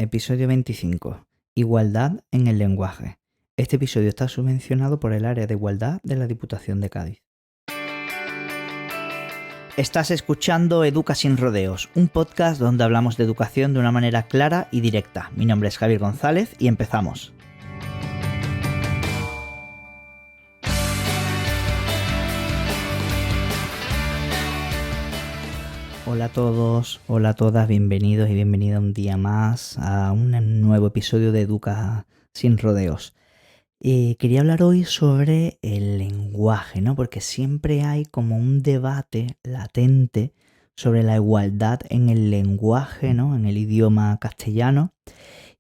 Episodio 25. Igualdad en el lenguaje. Este episodio está subvencionado por el Área de Igualdad de la Diputación de Cádiz. Estás escuchando Educa sin rodeos, un podcast donde hablamos de educación de una manera clara y directa. Mi nombre es Javier González y empezamos. Hola a todos, hola a todas, bienvenidos y bienvenida un día más a un nuevo episodio de Educa sin rodeos. Quería hablar hoy sobre el lenguaje, ¿no? Porque siempre hay como un debate latente sobre la igualdad en el lenguaje, ¿no? En el idioma castellano.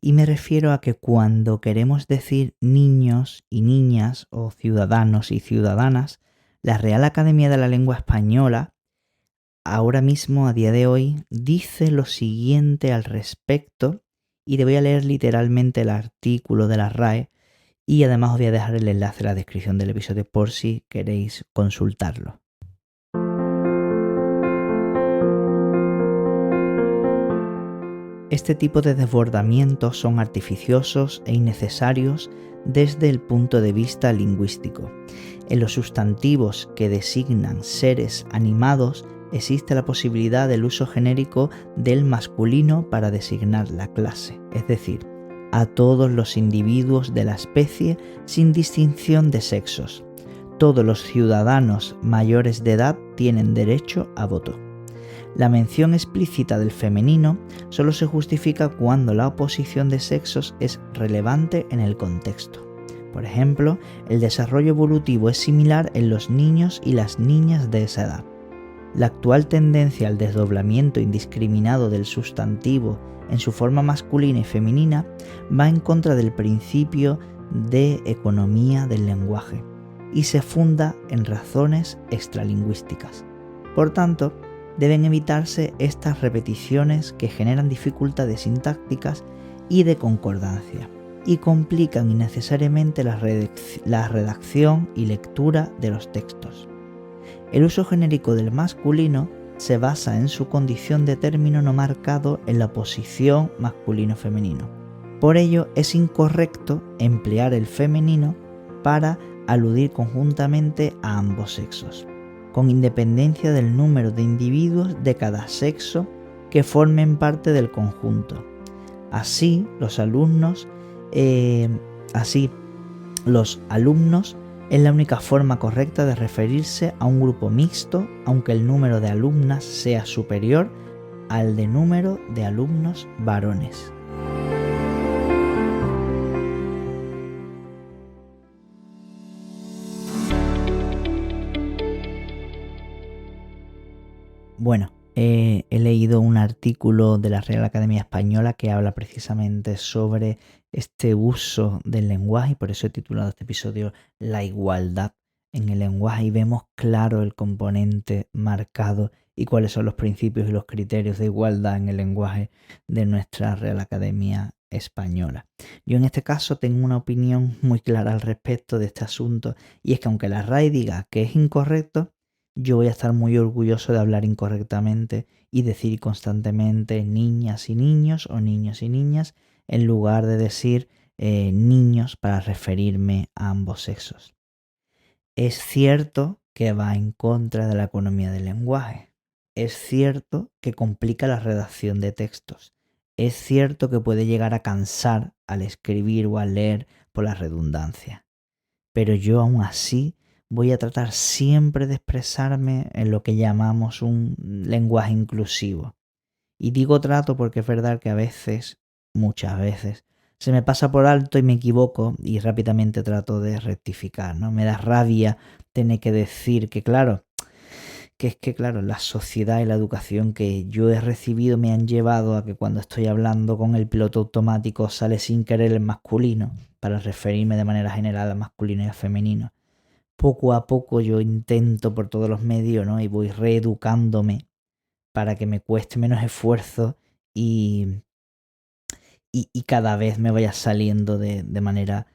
Y me refiero a que cuando queremos decir niños y niñas o ciudadanos y ciudadanas, la Real Academia de la Lengua Española ahora mismo, a día de hoy, dice lo siguiente al respecto, y te voy a leer literalmente el artículo de la RAE, y además os voy a dejar el enlace en la descripción del episodio por si queréis consultarlo. Este tipo de desbordamientos son artificiosos e innecesarios desde el punto de vista lingüístico. En los sustantivos que designan seres animados existe la posibilidad del uso genérico del masculino para designar la clase, es decir, a todos los individuos de la especie sin distinción de sexos. Todos los ciudadanos mayores de edad tienen derecho a voto. La mención explícita del femenino solo se justifica cuando la oposición de sexos es relevante en el contexto. Por ejemplo, el desarrollo evolutivo es similar en los niños y las niñas de esa edad. La actual tendencia al desdoblamiento indiscriminado del sustantivo en su forma masculina y femenina va en contra del principio de economía del lenguaje y se funda en razones extralingüísticas. Por tanto, deben evitarse estas repeticiones que generan dificultades sintácticas y de concordancia y complican innecesariamente la redacción y lectura de los textos. El uso genérico del masculino se basa en su condición de término no marcado en la posición masculino-femenino. Por ello, es incorrecto emplear el femenino para aludir conjuntamente a ambos sexos, con independencia del número de individuos de cada sexo que formen parte del conjunto. Así, los alumnos es la única forma correcta de referirse a un grupo mixto, aunque el número de alumnas sea superior al de número de alumnos varones. Bueno, he leído un artículo de la Real Academia Española que habla precisamente sobre este uso del lenguaje y por eso he titulado este episodio La igualdad en el lenguaje y vemos claro el componente marcado y cuáles son los principios y los criterios de igualdad en el lenguaje de nuestra Real Academia Española. Yo en este caso tengo una opinión muy clara al respecto de este asunto y es que aunque la RAE diga que es incorrecto, yo voy a estar muy orgulloso de hablar incorrectamente y decir constantemente niñas y niños o niños y niñas en lugar de decir niños para referirme a ambos sexos. Es cierto que va en contra de la economía del lenguaje. Es cierto que complica la redacción de textos. Es cierto que puede llegar a cansar al escribir o al leer por la redundancia. Pero yo aún así voy a tratar siempre de expresarme en lo que llamamos un lenguaje inclusivo. Y digo trato porque es verdad que a veces, muchas veces, se me pasa por alto y me equivoco y rápidamente trato de rectificar, ¿no? Me da rabia tener que decir que claro, la sociedad y la educación que yo he recibido me han llevado a que cuando estoy hablando con el piloto automático sale sin querer el masculino para referirme de manera general a masculino y a femenino. Poco a poco yo intento por todos los medios, ¿no? Y voy reeducándome para que me cueste menos esfuerzo y cada vez me vaya saliendo de manera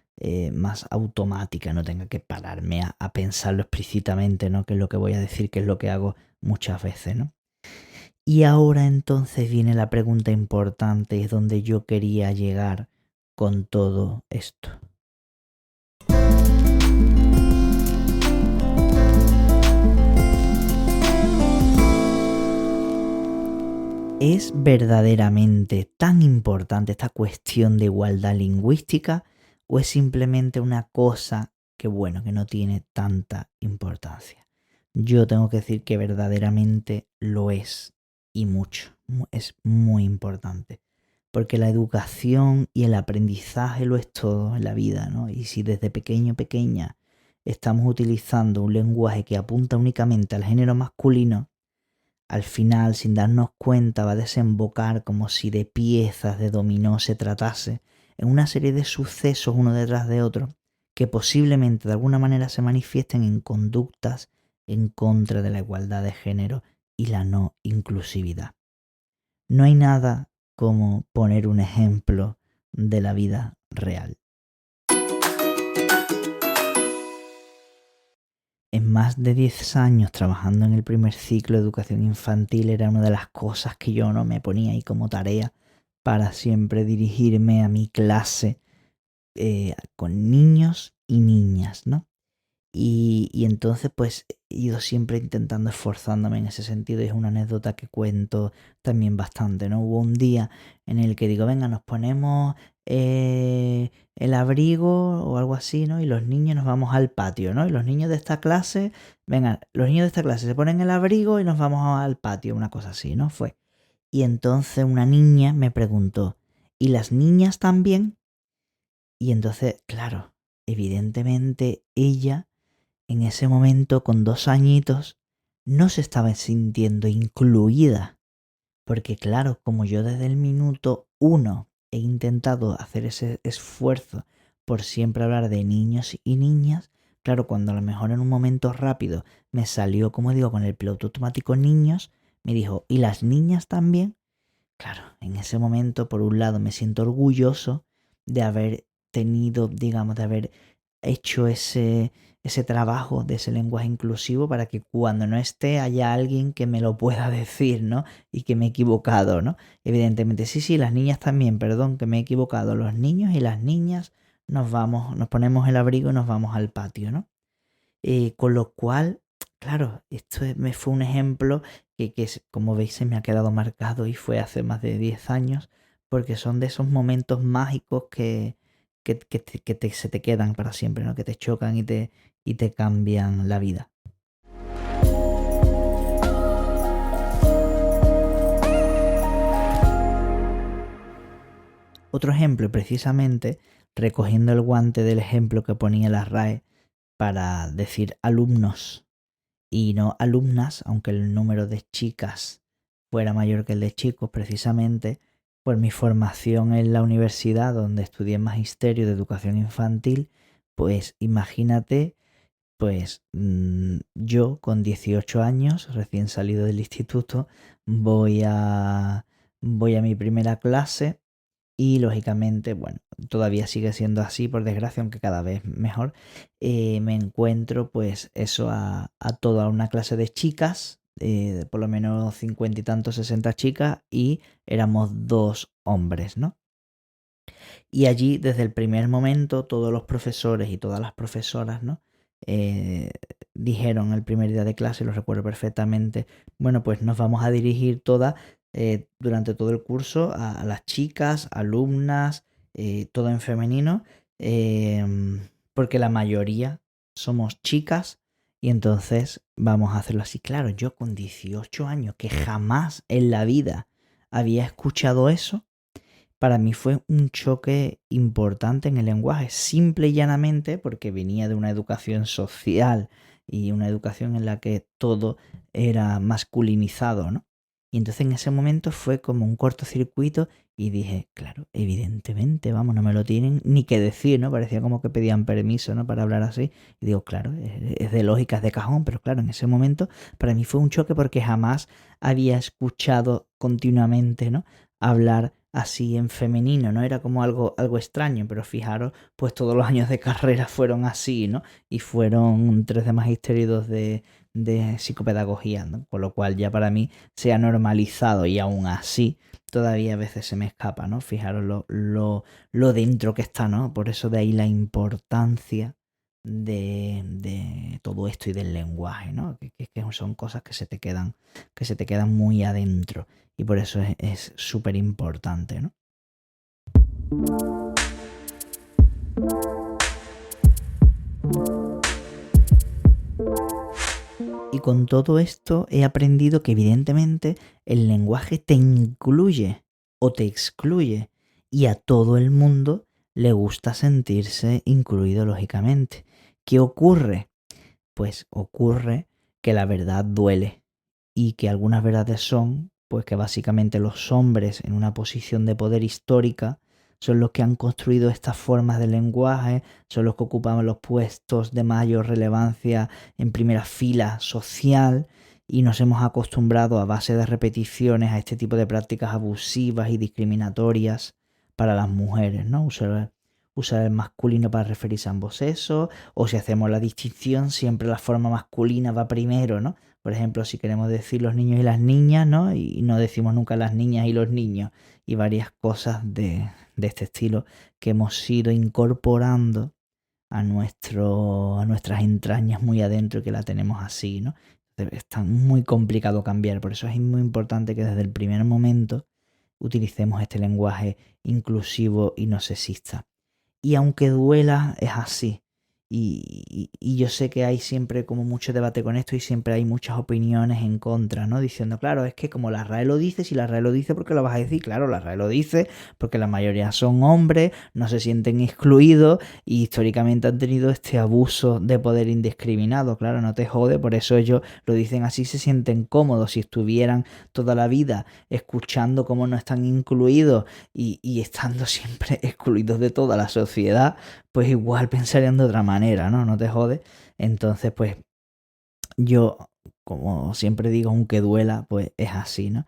más automática, no tenga que pararme a pensarlo explícitamente, ¿no? Qué es lo que voy a decir, qué es lo que hago muchas veces, ¿no? Y ahora entonces viene la pregunta importante, es donde yo quería llegar con todo esto. ¿Es verdaderamente tan importante esta cuestión de igualdad lingüística o es simplemente una cosa que, bueno, que no tiene tanta importancia? Yo tengo que decir que verdaderamente lo es y mucho. Es muy importante. Porque la educación y el aprendizaje lo es todo en la vida, ¿no? Y si desde pequeño o pequeña estamos utilizando un lenguaje que apunta únicamente al género masculino, al final, sin darnos cuenta, va a desembocar como si de piezas de dominó se tratase, en una serie de sucesos uno detrás de otro, que posiblemente de alguna manera se manifiesten en conductas en contra de la igualdad de género y la no inclusividad. No hay nada como poner un ejemplo de la vida real. En más de 10 años trabajando en el primer ciclo de educación infantil era una de las cosas que yo no me ponía ahí como tarea para siempre dirigirme a mi clase con niños y niñas, ¿no? Y entonces pues he ido siempre intentando esforzándome en ese sentido y es una anécdota que cuento también bastante, ¿no? Hubo un día en el que digo, venga, nos ponemos el abrigo o algo así, ¿no? Y los niños nos vamos al patio, ¿no? Y los niños de esta clase, venga, los niños de esta clase se ponen el abrigo y nos vamos al patio, una cosa así, ¿no? Fue. Y entonces una niña me preguntó, ¿y las niñas también? Y entonces, claro, evidentemente ella en ese momento, con 2 añitos, no se estaba sintiendo incluida. Porque claro, como yo desde el minuto 1 he intentado hacer ese esfuerzo por siempre hablar de niños y niñas, claro, cuando a lo mejor en un momento rápido me salió, como digo, con el piloto automático niños, me dijo, ¿y las niñas también? Claro, en ese momento, por un lado, me siento orgulloso de haber tenido, digamos, de haber hecho ese trabajo de ese lenguaje inclusivo para que cuando no esté haya alguien que me lo pueda decir, ¿no? Y que me he equivocado, ¿no? Evidentemente, sí, las niñas también, perdón, que me he equivocado. Los niños y las niñas nos ponemos el abrigo y nos vamos al patio, ¿no? Con lo cual, claro, me fue un ejemplo como veis, se me ha quedado marcado y fue hace más de 10 años, porque son de esos momentos mágicos se te quedan para siempre, ¿no? Que te chocan y te cambian la vida. Otro ejemplo, precisamente, recogiendo el guante del ejemplo que ponía la RAE para decir alumnos y no alumnas, aunque el número de chicas fuera mayor que el de chicos, precisamente por mi formación en la universidad donde estudié magisterio de educación infantil, pues imagínate, pues yo con 18 años, recién salido del instituto, voy a, voy a mi primera clase y lógicamente, bueno, todavía sigue siendo así, por desgracia, aunque cada vez mejor. Me encuentro pues eso a toda una clase de chicas, por lo menos 50 y tantos, 60 chicas, y éramos 2 hombres, ¿no? Y allí, desde el primer momento, todos los profesores y todas las profesoras, ¿no? Dijeron el primer día de clase, lo recuerdo perfectamente, bueno, pues nos vamos a dirigir todas durante todo el curso a las chicas, alumnas, todo en femenino, porque la mayoría somos chicas y entonces vamos a hacerlo así. Claro, yo con 18 años, que jamás en la vida había escuchado eso, para mí fue un choque importante en el lenguaje, simple y llanamente porque venía de una educación social y una educación en la que todo era masculinizado, ¿no? Y entonces en ese momento fue como un cortocircuito y dije, claro, evidentemente, vamos, no me lo tienen ni que decir, ¿no? Parecía como que pedían permiso, ¿no? Para hablar así. Y digo, claro, es de lógica, es de cajón, pero claro, en ese momento para mí fue un choque porque jamás había escuchado continuamente, ¿no? Hablar así en femenino, ¿no? Era como algo extraño, pero fijaros, pues todos los años de carrera fueron así, ¿no? Y fueron 3 de magisterio y 2 de psicopedagogía, ¿no? Con lo cual ya para mí se ha normalizado y aún así todavía a veces se me escapa, ¿no? Fijaros lo dentro que está, ¿no? Por eso de ahí la importancia de todo esto y del lenguaje, ¿no? Que son cosas que se te quedan muy adentro y por eso es súper importante, ¿no? Y con todo esto he aprendido que evidentemente el lenguaje te incluye o te excluye y a todo el mundo le gusta sentirse incluido lógicamente. ¿Qué ocurre? Pues ocurre que la verdad duele y que algunas verdades son, pues que básicamente los hombres en una posición de poder histórica son los que han construido estas formas de lenguaje, son los que ocupan los puestos de mayor relevancia en primera fila social y nos hemos acostumbrado a base de repeticiones a este tipo de prácticas abusivas y discriminatorias para las mujeres, ¿no? Usar el masculino para referirse a ambos sexos, o si hacemos la distinción, siempre la forma masculina va primero, ¿no? Por ejemplo, si queremos decir los niños y las niñas, ¿no? Y no decimos nunca las niñas y los niños, y varias cosas de este estilo que hemos ido incorporando a nuestras entrañas muy adentro y que la tenemos así, ¿no? Está muy complicado cambiar, por eso es muy importante que desde el primer momento utilicemos este lenguaje inclusivo y no sexista. Y aunque duela, es así. Y yo sé que hay siempre como mucho debate con esto y siempre hay muchas opiniones en contra, ¿no? Diciendo, claro, es que como la RAE lo dice, si la RAE lo dice, ¿por qué lo vas a decir? Claro, la RAE lo dice porque la mayoría son hombres, no se sienten excluidos y históricamente han tenido este abuso de poder indiscriminado. Claro, no te jode, por eso ellos lo dicen así, se sienten cómodos. Si estuvieran toda la vida escuchando cómo no están incluidos y estando siempre excluidos de toda la sociedad, pues igual pensarían de otra manera, ¿no? No te jode. Entonces, pues yo, como siempre digo, aunque duela, pues es así, ¿no?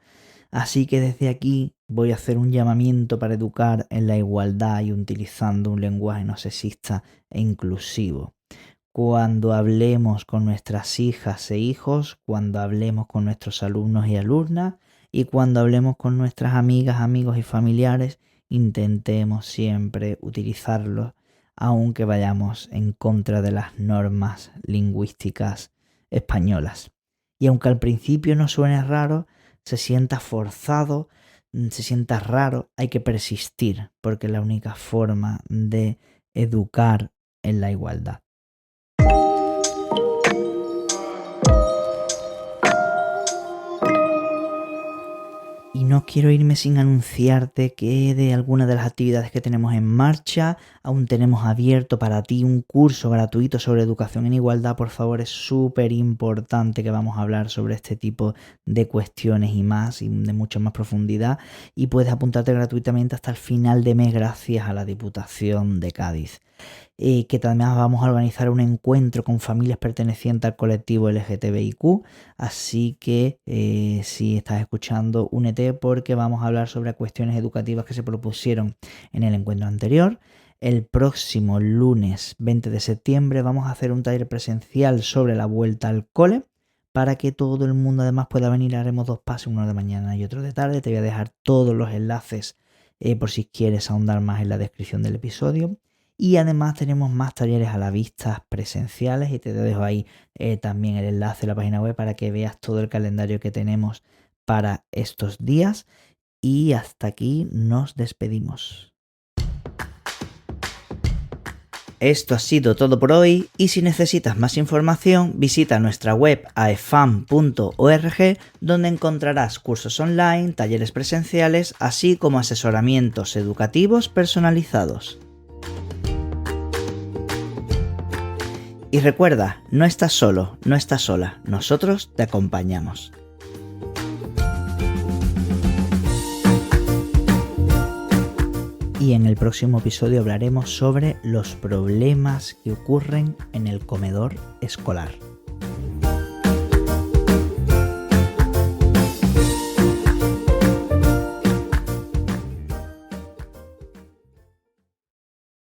Así que desde aquí voy a hacer un llamamiento para educar en la igualdad y utilizando un lenguaje no sexista e inclusivo. Cuando hablemos con nuestras hijas e hijos, cuando hablemos con nuestros alumnos y alumnas y cuando hablemos con nuestras amigas, amigos y familiares, intentemos siempre utilizarlos aunque vayamos en contra de las normas lingüísticas españolas. Y aunque al principio no suene raro, se sienta forzado, se sienta raro, hay que persistir, porque es la única forma de educar en la igualdad. Y no quiero irme sin anunciarte que de algunas de las actividades que tenemos en marcha, aún tenemos abierto para ti un curso gratuito sobre educación en igualdad. Por favor, es súper importante que vamos a hablar sobre este tipo de cuestiones y más, y de mucha más profundidad. Y puedes apuntarte gratuitamente hasta el final de mes gracias a la Diputación de Cádiz. Que también vamos a organizar un encuentro con familias pertenecientes al colectivo LGTBIQ, así que si estás escuchando, únete porque vamos a hablar sobre cuestiones educativas que se propusieron en el encuentro anterior. El próximo lunes 20 de septiembre vamos a hacer un taller presencial sobre la vuelta al cole, para que todo el mundo además pueda venir. Haremos 2 pases, uno de mañana y otro de tarde. Te voy a dejar todos los enlaces por si quieres ahondar más en la descripción del episodio. Y además tenemos más talleres a la vista presenciales y te dejo ahí también el enlace a la página web para que veas todo el calendario que tenemos para estos días. Y hasta aquí nos despedimos. Esto ha sido todo por hoy y si necesitas más información visita nuestra web aefam.org, donde encontrarás cursos online, talleres presenciales, así como asesoramientos educativos personalizados. Y recuerda, no estás solo, no estás sola, nosotros te acompañamos. Y en el próximo episodio hablaremos sobre los problemas que ocurren en el comedor escolar.